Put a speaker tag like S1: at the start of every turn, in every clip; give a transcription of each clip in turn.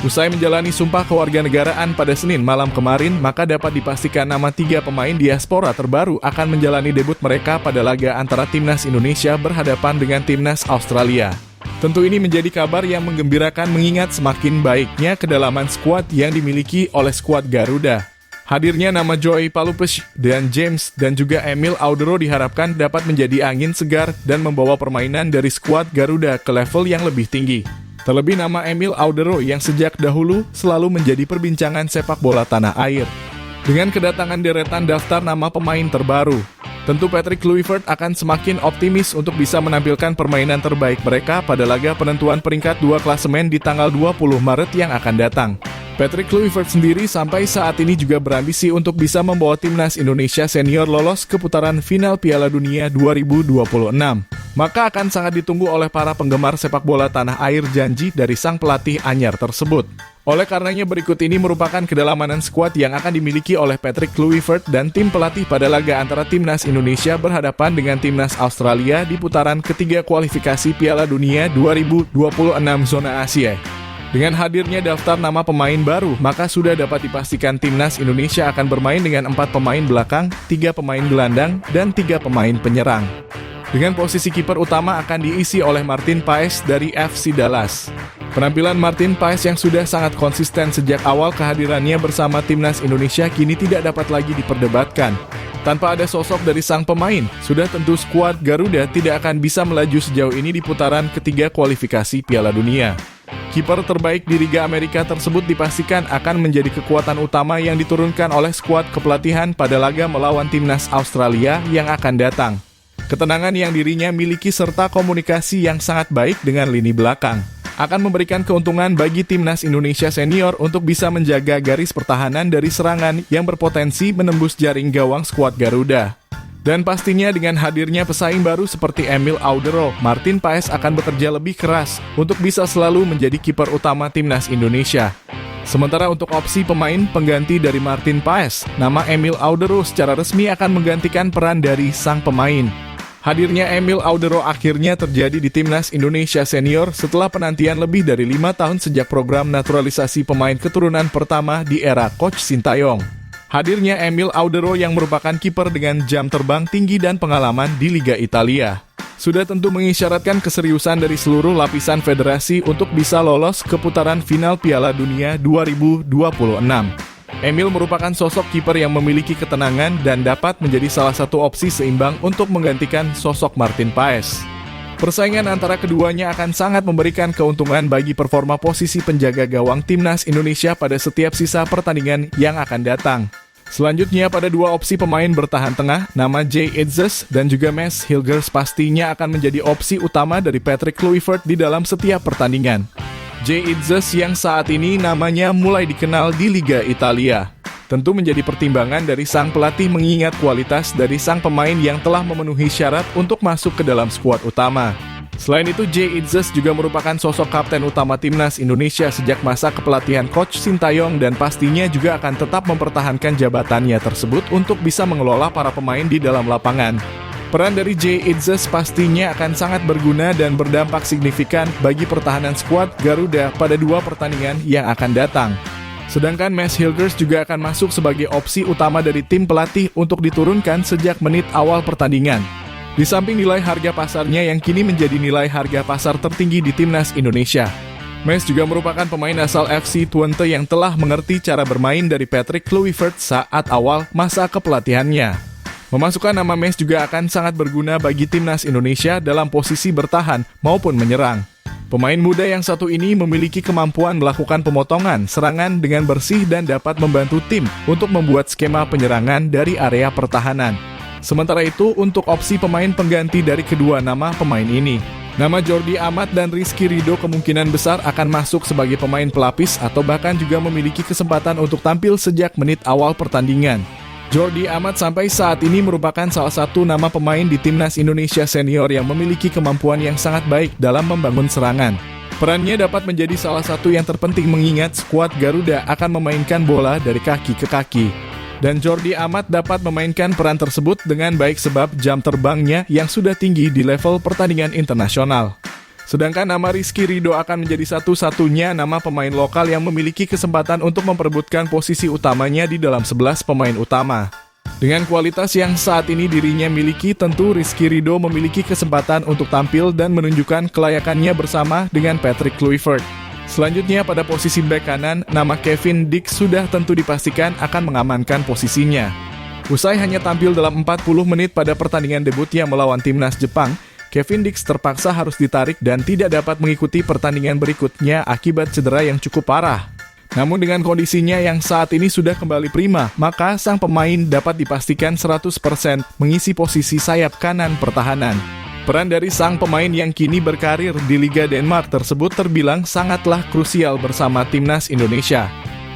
S1: Usai menjalani sumpah kewarganegaraan pada Senin malam kemarin, maka dapat dipastikan nama 3 pemain diaspora terbaru akan menjalani debut mereka pada laga antara Timnas Indonesia berhadapan dengan Timnas Australia. Tentu ini menjadi kabar yang menggembirakan mengingat semakin baiknya kedalaman skuad yang dimiliki oleh skuad Garuda. Hadirnya nama Joey Palupes dan James dan juga Emil Audero diharapkan dapat menjadi angin segar dan membawa permainan dari skuad Garuda ke level yang lebih tinggi. Terlebih nama Emil Audero yang sejak dahulu selalu menjadi perbincangan sepak bola tanah air. Dengan kedatangan deretan daftar nama pemain terbaru, tentu Patrick Kluivert akan semakin optimis untuk bisa menampilkan permainan terbaik mereka pada laga penentuan peringkat 2 klasemen di tanggal 20 Maret yang akan datang. Patrick Kluivert sendiri sampai saat ini juga berambisi untuk bisa membawa Timnas Indonesia senior lolos ke putaran final Piala Dunia 2026. Maka akan sangat ditunggu oleh para penggemar sepak bola tanah air janji dari sang pelatih anyar tersebut. Oleh karenanya berikut ini merupakan kedalaman skuad yang akan dimiliki oleh Patrick Kluivert dan tim pelatih pada laga antara Timnas Indonesia berhadapan dengan Timnas Australia di putaran ketiga kualifikasi Piala Dunia 2026 zona Asia. Dengan hadirnya daftar nama pemain baru, maka sudah dapat dipastikan Timnas Indonesia akan bermain dengan 4 pemain belakang, 3 pemain gelandang, dan 3 pemain penyerang. Dengan posisi kiper utama akan diisi oleh Martin Paes dari FC Dallas. Penampilan Martin Paes yang sudah sangat konsisten sejak awal kehadirannya bersama Timnas Indonesia kini tidak dapat lagi diperdebatkan. Tanpa ada sosok dari sang pemain, sudah tentu skuad Garuda tidak akan bisa melaju sejauh ini di putaran ketiga kualifikasi Piala Dunia. Kiper terbaik di Liga Amerika tersebut dipastikan akan menjadi kekuatan utama yang diturunkan oleh skuad kepelatihan pada laga melawan Timnas Australia yang akan datang. Ketenangan yang dirinya miliki serta komunikasi yang sangat baik dengan lini belakang akan memberikan keuntungan bagi Timnas Indonesia senior untuk bisa menjaga garis pertahanan dari serangan yang berpotensi menembus jaring gawang skuad Garuda. Dan pastinya dengan hadirnya pesaing baru seperti Emil Audero, Martin Paes akan bekerja lebih keras untuk bisa selalu menjadi kiper utama Timnas Indonesia. Sementara untuk opsi pemain pengganti dari Martin Paes, nama Emil Audero secara resmi akan menggantikan peran dari sang pemain. Hadirnya Emil Audero akhirnya terjadi di Timnas Indonesia senior setelah penantian lebih dari 5 tahun sejak program naturalisasi pemain keturunan pertama di era Coach Sintayong. Hadirnya Emil Audero yang merupakan kiper dengan jam terbang tinggi dan pengalaman di Liga Italia sudah tentu mengisyaratkan keseriusan dari seluruh lapisan federasi untuk bisa lolos ke putaran final Piala Dunia 2026. Emil merupakan sosok kiper yang memiliki ketenangan dan dapat menjadi salah satu opsi seimbang untuk menggantikan sosok Martin Paes. Persaingan antara keduanya akan sangat memberikan keuntungan bagi performa posisi penjaga gawang Timnas Indonesia pada setiap sisa pertandingan yang akan datang. Selanjutnya pada 2 opsi pemain bertahan tengah, nama Jay Itzes dan juga Mads Hilgers pastinya akan menjadi opsi utama dari Patrick Kluivert di dalam setiap pertandingan. Jay Itzes yang saat ini namanya mulai dikenal di Liga Italia. Tentu menjadi pertimbangan dari sang pelatih mengingat kualitas dari sang pemain yang telah memenuhi syarat untuk masuk ke dalam skuad utama. Selain itu, Jay Itzes juga merupakan sosok kapten utama Timnas Indonesia sejak masa kepelatihan Coach Sintayong dan pastinya juga akan tetap mempertahankan jabatannya tersebut untuk bisa mengelola para pemain di dalam lapangan. Peran dari Jay Itzes pastinya akan sangat berguna dan berdampak signifikan bagi pertahanan skuad Garuda pada 2 pertandingan yang akan datang. Sedangkan Mads Hilgers juga akan masuk sebagai opsi utama dari tim pelatih untuk diturunkan sejak menit awal pertandingan. Di samping nilai harga pasarnya yang kini menjadi nilai harga pasar tertinggi di Timnas Indonesia. Mads juga merupakan pemain asal FC Twente yang telah mengerti cara bermain dari Patrick Kluivert saat awal masa kepelatihannya. Memasukkan nama Mads juga akan sangat berguna bagi Timnas Indonesia dalam posisi bertahan maupun menyerang. Pemain muda yang satu ini memiliki kemampuan melakukan pemotongan serangan dengan bersih dan dapat membantu tim untuk membuat skema penyerangan dari area pertahanan. Sementara itu, untuk opsi pemain pengganti dari kedua nama pemain ini, nama Jordi Amat dan Rizky Ridho kemungkinan besar akan masuk sebagai pemain pelapis atau bahkan juga memiliki kesempatan untuk tampil sejak menit awal pertandingan. Jordi Amat sampai saat ini merupakan salah satu nama pemain di Timnas Indonesia senior yang memiliki kemampuan yang sangat baik dalam membangun serangan. Perannya dapat menjadi salah satu yang terpenting mengingat skuad Garuda akan memainkan bola dari kaki ke kaki. Dan Jordi Amat dapat memainkan peran tersebut dengan baik sebab jam terbangnya yang sudah tinggi di level pertandingan internasional. Sedangkan nama Rizky Ridho akan menjadi satu-satunya nama pemain lokal yang memiliki kesempatan untuk memperebutkan posisi utamanya di dalam 11 pemain utama. Dengan kualitas yang saat ini dirinya miliki, tentu Rizky Ridho memiliki kesempatan untuk tampil dan menunjukkan kelayakannya bersama dengan Patrick Kluivert. Selanjutnya pada posisi bek kanan, nama Kevin Dix sudah tentu dipastikan akan mengamankan posisinya. Usai hanya tampil dalam 40 menit pada pertandingan debutnya melawan timnas Jepang, Kevin Dix terpaksa harus ditarik dan tidak dapat mengikuti pertandingan berikutnya akibat cedera yang cukup parah. Namun dengan kondisinya yang saat ini sudah kembali prima, maka sang pemain dapat dipastikan 100% mengisi posisi sayap kanan pertahanan. Peran dari sang pemain yang kini berkarir di Liga Denmark tersebut terbilang sangatlah krusial bersama timnas Indonesia.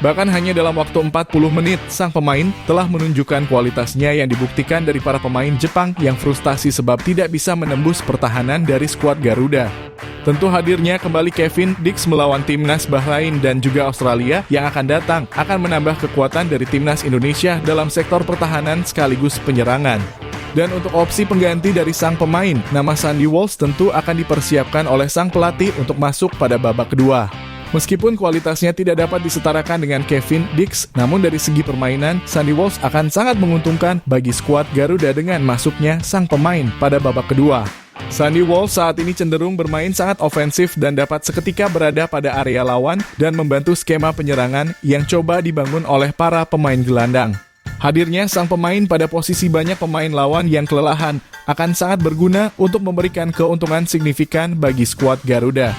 S1: Bahkan hanya dalam waktu 40 menit, sang pemain telah menunjukkan kualitasnya yang dibuktikan dari para pemain Jepang yang frustasi sebab tidak bisa menembus pertahanan dari skuad Garuda. Tentu hadirnya kembali Kevin Dix melawan timnas Bahrain dan juga Australia yang akan datang akan menambah kekuatan dari timnas Indonesia dalam sektor pertahanan sekaligus penyerangan. Dan untuk opsi pengganti dari sang pemain, nama Sandy Walsh tentu akan dipersiapkan oleh sang pelatih untuk masuk pada babak kedua. Meskipun kualitasnya tidak dapat disetarakan dengan Kevin Dix, namun dari segi permainan, Sandy Walsh akan sangat menguntungkan bagi skuad Garuda dengan masuknya sang pemain pada babak kedua. Sandy Walsh saat ini cenderung bermain sangat ofensif dan dapat seketika berada pada area lawan dan membantu skema penyerangan yang coba dibangun oleh para pemain gelandang. Hadirnya sang pemain pada posisi banyak pemain lawan yang kelelahan akan sangat berguna untuk memberikan keuntungan signifikan bagi skuad Garuda.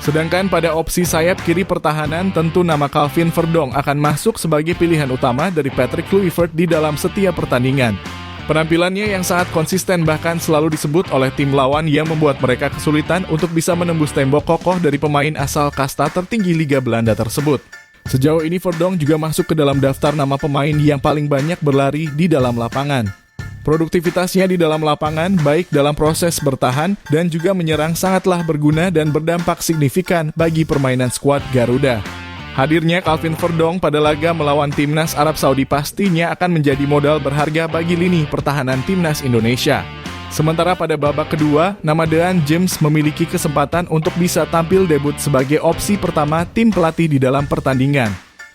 S1: Sedangkan pada opsi sayap kiri pertahanan, tentu nama Calvin Verdong akan masuk sebagai pilihan utama dari Patrick Kluivert di dalam setiap pertandingan. Penampilannya yang sangat konsisten bahkan selalu disebut oleh tim lawan yang membuat mereka kesulitan untuk bisa menembus tembok kokoh dari pemain asal kasta tertinggi Liga Belanda tersebut. Sejauh ini Verdong juga masuk ke dalam daftar nama pemain yang paling banyak berlari di dalam lapangan. Produktivitasnya di dalam lapangan, baik dalam proses bertahan dan juga menyerang sangatlah berguna dan berdampak signifikan bagi permainan skuad Garuda. Hadirnya Calvin Verdong pada laga melawan timnas Arab Saudi pastinya akan menjadi modal berharga bagi lini pertahanan timnas Indonesia. Sementara pada babak kedua, nama Dean James memiliki kesempatan untuk bisa tampil debut sebagai opsi pertama tim pelatih di dalam pertandingan.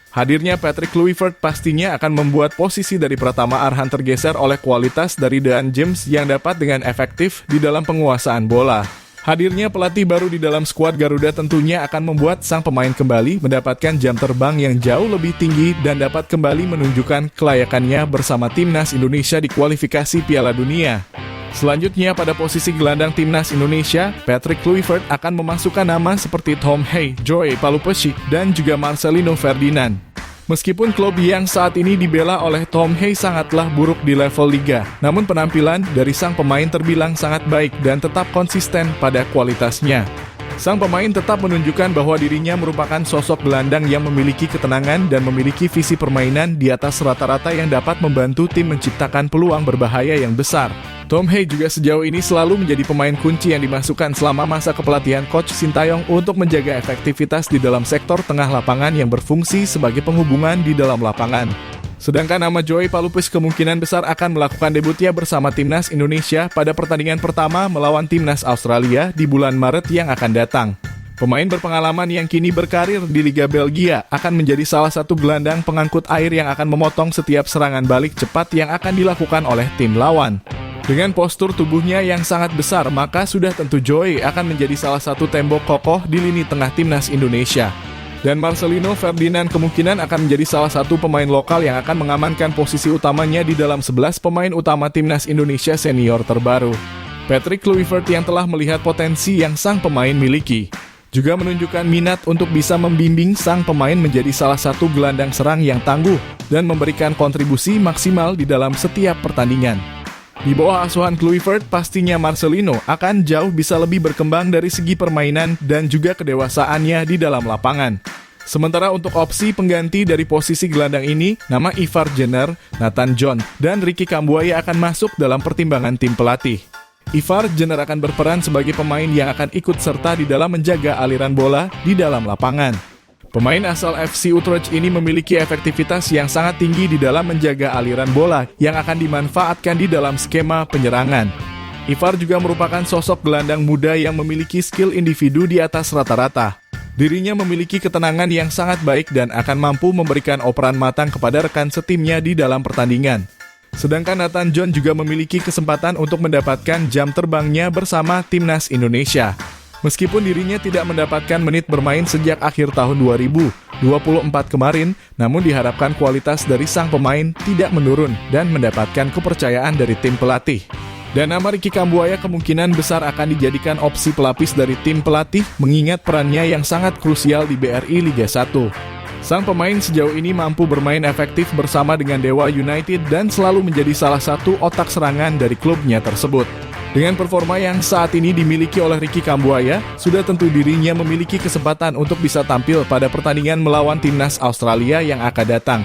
S1: Hadirnya Patrick Kluivert pastinya akan membuat posisi dari Pratama Arhan tergeser oleh kualitas dari Dean James yang dapat dengan efektif di dalam penguasaan bola. Hadirnya pelatih baru di dalam skuad Garuda tentunya akan membuat sang pemain kembali mendapatkan jam terbang yang jauh lebih tinggi dan dapat kembali menunjukkan kelayakannya bersama timnas Indonesia di kualifikasi Piala Dunia. Selanjutnya pada posisi gelandang timnas Indonesia, Patrick Kluivert akan memasukkan nama seperti Tom Hay, Joey Palupesik, dan juga Marcelino Ferdinand. Meskipun klub yang saat ini dibela oleh Tom Hay sangatlah buruk di level liga, namun penampilan dari sang pemain terbilang sangat baik dan tetap konsisten pada kualitasnya. Sang pemain tetap menunjukkan bahwa dirinya merupakan sosok gelandang yang memiliki ketenangan dan memiliki visi permainan di atas rata-rata yang dapat membantu tim menciptakan peluang berbahaya yang besar. Tom Hay juga sejauh ini selalu menjadi pemain kunci yang dimasukkan selama masa kepelatihan Coach Sintayong untuk menjaga efektivitas di dalam sektor tengah lapangan yang berfungsi sebagai penghubungan di dalam lapangan. Sedangkan nama Joey Palupesik kemungkinan besar akan melakukan debutnya bersama timnas Indonesia pada pertandingan pertama melawan timnas Australia di bulan Maret yang akan datang. Pemain berpengalaman yang kini berkarir di Liga Belgia akan menjadi salah satu gelandang pengangkut air yang akan memotong setiap serangan balik cepat yang akan dilakukan oleh tim lawan. Dengan postur tubuhnya yang sangat besar, maka sudah tentu Joey akan menjadi salah satu tembok kokoh di lini tengah timnas Indonesia. Dan Marcelino Ferdinand kemungkinan akan menjadi salah satu pemain lokal yang akan mengamankan posisi utamanya di dalam 11 pemain utama timnas Indonesia senior terbaru. Patrick Kluivert yang telah melihat potensi yang sang pemain miliki, juga menunjukkan minat untuk bisa membimbing sang pemain menjadi salah satu gelandang serang yang tangguh dan memberikan kontribusi maksimal di dalam setiap pertandingan. Di bawah asuhan Kluivert, pastinya Marcelino akan jauh bisa lebih berkembang dari segi permainan dan juga kedewasaannya di dalam lapangan. Sementara untuk opsi pengganti dari posisi gelandang ini, nama Ivar Jenner, Nathan John, dan Ricky Kambuaya akan masuk dalam pertimbangan tim pelatih. Ivar Jenner akan berperan sebagai pemain yang akan ikut serta di dalam menjaga aliran bola di dalam lapangan. Pemain asal FC Utrecht ini memiliki efektivitas yang sangat tinggi di dalam menjaga aliran bola yang akan dimanfaatkan di dalam skema penyerangan. Ivar juga merupakan sosok gelandang muda yang memiliki skill individu di atas rata-rata. Dirinya memiliki ketenangan yang sangat baik dan akan mampu memberikan operan matang kepada rekan setimnya di dalam pertandingan. Sedangkan Nathan John juga memiliki kesempatan untuk mendapatkan jam terbangnya bersama timnas Indonesia. Meskipun dirinya tidak mendapatkan menit bermain sejak akhir tahun 2024 kemarin, namun diharapkan kualitas dari sang pemain tidak menurun dan mendapatkan kepercayaan dari tim pelatih. Dan nama Ricky Kambuaya kemungkinan besar akan dijadikan opsi pelapis dari tim pelatih mengingat perannya yang sangat krusial di BRI Liga 1. Sang pemain sejauh ini mampu bermain efektif bersama dengan Dewa United dan selalu menjadi salah satu otak serangan dari klubnya tersebut. Dengan performa yang saat ini dimiliki oleh Ricky Kambuaya, sudah tentu dirinya memiliki kesempatan untuk bisa tampil pada pertandingan melawan timnas Australia yang akan datang.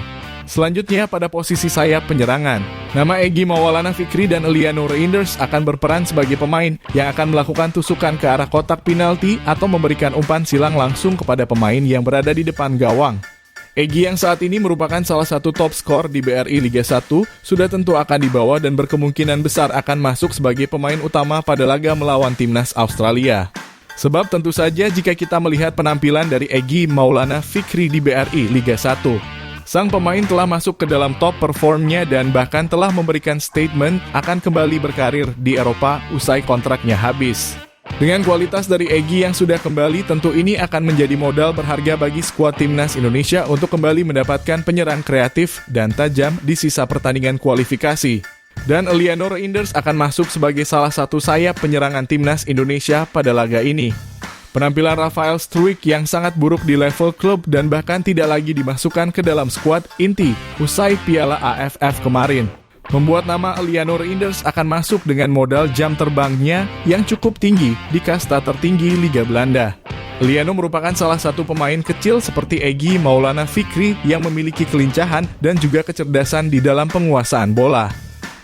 S1: Selanjutnya pada posisi sayap penyerangan, nama Egy Maulana Fikri dan Eliano Reinders akan berperan sebagai pemain yang akan melakukan tusukan ke arah kotak penalti atau memberikan umpan silang langsung kepada pemain yang berada di depan gawang. Egy yang saat ini merupakan salah satu top skor di BRI Liga 1 sudah tentu akan dibawa dan berkemungkinan besar akan masuk sebagai pemain utama pada laga melawan timnas Australia. Sebab tentu saja jika kita melihat penampilan dari Egy Maulana Fikri di BRI Liga 1, sang pemain telah masuk ke dalam top performnya dan bahkan telah memberikan statement akan kembali berkarir di Eropa usai kontraknya habis. Dengan kualitas dari Egy yang sudah kembali, tentu ini akan menjadi modal berharga bagi skuad timnas Indonesia untuk kembali mendapatkan penyerang kreatif dan tajam di sisa pertandingan kualifikasi. Dan Eliano Reinders akan masuk sebagai salah satu sayap penyerangan timnas Indonesia pada laga ini. Penampilan Rafael Struijk yang sangat buruk di level klub dan bahkan tidak lagi dimasukkan ke dalam skuad inti usai Piala AFF kemarin membuat nama Eliano Reinders akan masuk dengan modal jam terbangnya yang cukup tinggi di kasta tertinggi Liga Belanda. Eliano merupakan salah satu pemain kecil seperti Egy Maulana Fikri yang memiliki kelincahan dan juga kecerdasan di dalam penguasaan bola.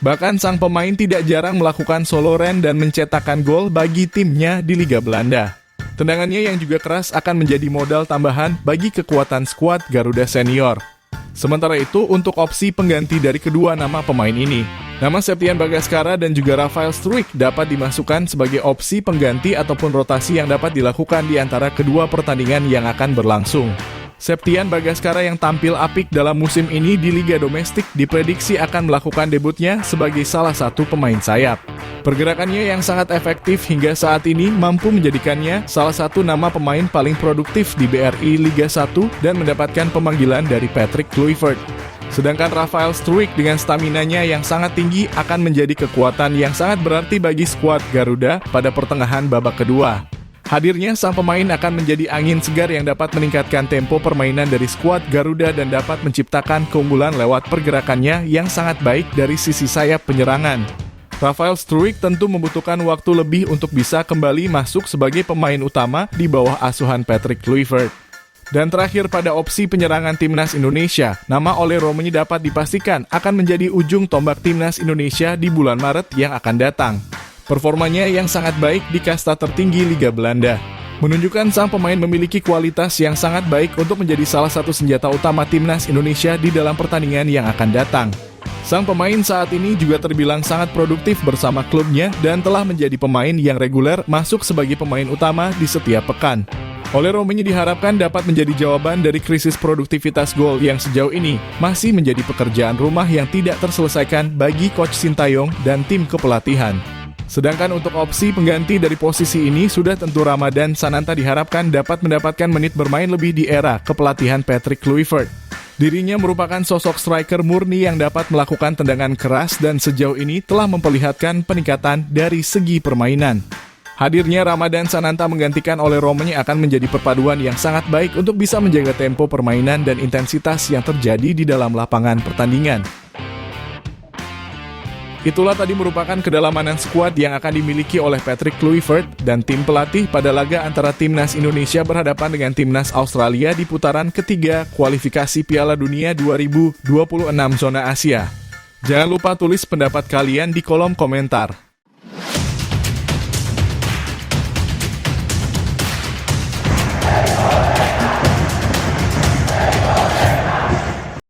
S1: Bahkan sang pemain tidak jarang melakukan solo run dan mencetakkan gol bagi timnya di Liga Belanda. Tendangannya yang juga keras akan menjadi modal tambahan bagi kekuatan skuad Garuda Senior. Sementara itu, untuk opsi pengganti dari kedua nama pemain ini, nama Septian Bagaskara dan juga Rafael Struijk dapat dimasukkan sebagai opsi pengganti ataupun rotasi yang dapat dilakukan di antara kedua pertandingan yang akan berlangsung. Septian Bagaskara yang tampil apik dalam musim ini di Liga Domestik diprediksi akan melakukan debutnya sebagai salah satu pemain sayap. Pergerakannya yang sangat efektif hingga saat ini mampu menjadikannya salah satu nama pemain paling produktif di BRI Liga 1 dan mendapatkan pemanggilan dari Patrick Kluivert. Sedangkan Rafael Struijk dengan staminanya yang sangat tinggi akan menjadi kekuatan yang sangat berarti bagi skuad Garuda pada pertengahan babak kedua. Hadirnya sang pemain akan menjadi angin segar yang dapat meningkatkan tempo permainan dari skuad Garuda dan dapat menciptakan keunggulan lewat pergerakannya yang sangat baik dari sisi sayap penyerangan. Rafael Struijk tentu membutuhkan waktu lebih untuk bisa kembali masuk sebagai pemain utama di bawah asuhan Patrick Kluivert. Dan terakhir pada opsi penyerangan timnas Indonesia, nama Ole Romeni dapat dipastikan akan menjadi ujung tombak timnas Indonesia di bulan Maret yang akan datang. Performanya yang sangat baik di kasta tertinggi Liga Belanda menunjukkan sang pemain memiliki kualitas yang sangat baik untuk menjadi salah satu senjata utama timnas Indonesia di dalam pertandingan yang akan datang. Sang pemain saat ini juga terbilang sangat produktif bersama klubnya dan telah menjadi pemain yang reguler masuk sebagai pemain utama di setiap pekan. Ole Romeni diharapkan dapat menjadi jawaban dari krisis produktivitas gol yang sejauh ini masih menjadi pekerjaan rumah yang tidak terselesaikan bagi Coach Sintayong dan tim kepelatihan. Sedangkan untuk opsi pengganti dari posisi ini sudah tentu Ramadhan Sananta diharapkan dapat mendapatkan menit bermain lebih di era kepelatihan Patrick Kluivert. Dirinya merupakan sosok striker murni yang dapat melakukan tendangan keras dan sejauh ini telah memperlihatkan peningkatan dari segi permainan. Hadirnya Ramadhan Sananta menggantikan Ole Romeni akan menjadi perpaduan yang sangat baik untuk bisa menjaga tempo permainan dan intensitas yang terjadi di dalam lapangan pertandingan. Itulah tadi merupakan kedalaman skuad yang akan dimiliki oleh Patrick Kluivert dan tim pelatih pada laga antara timnas Indonesia berhadapan dengan timnas Australia di putaran ketiga kualifikasi Piala Dunia 2026 zona Asia. Jangan lupa tulis pendapat kalian di kolom komentar.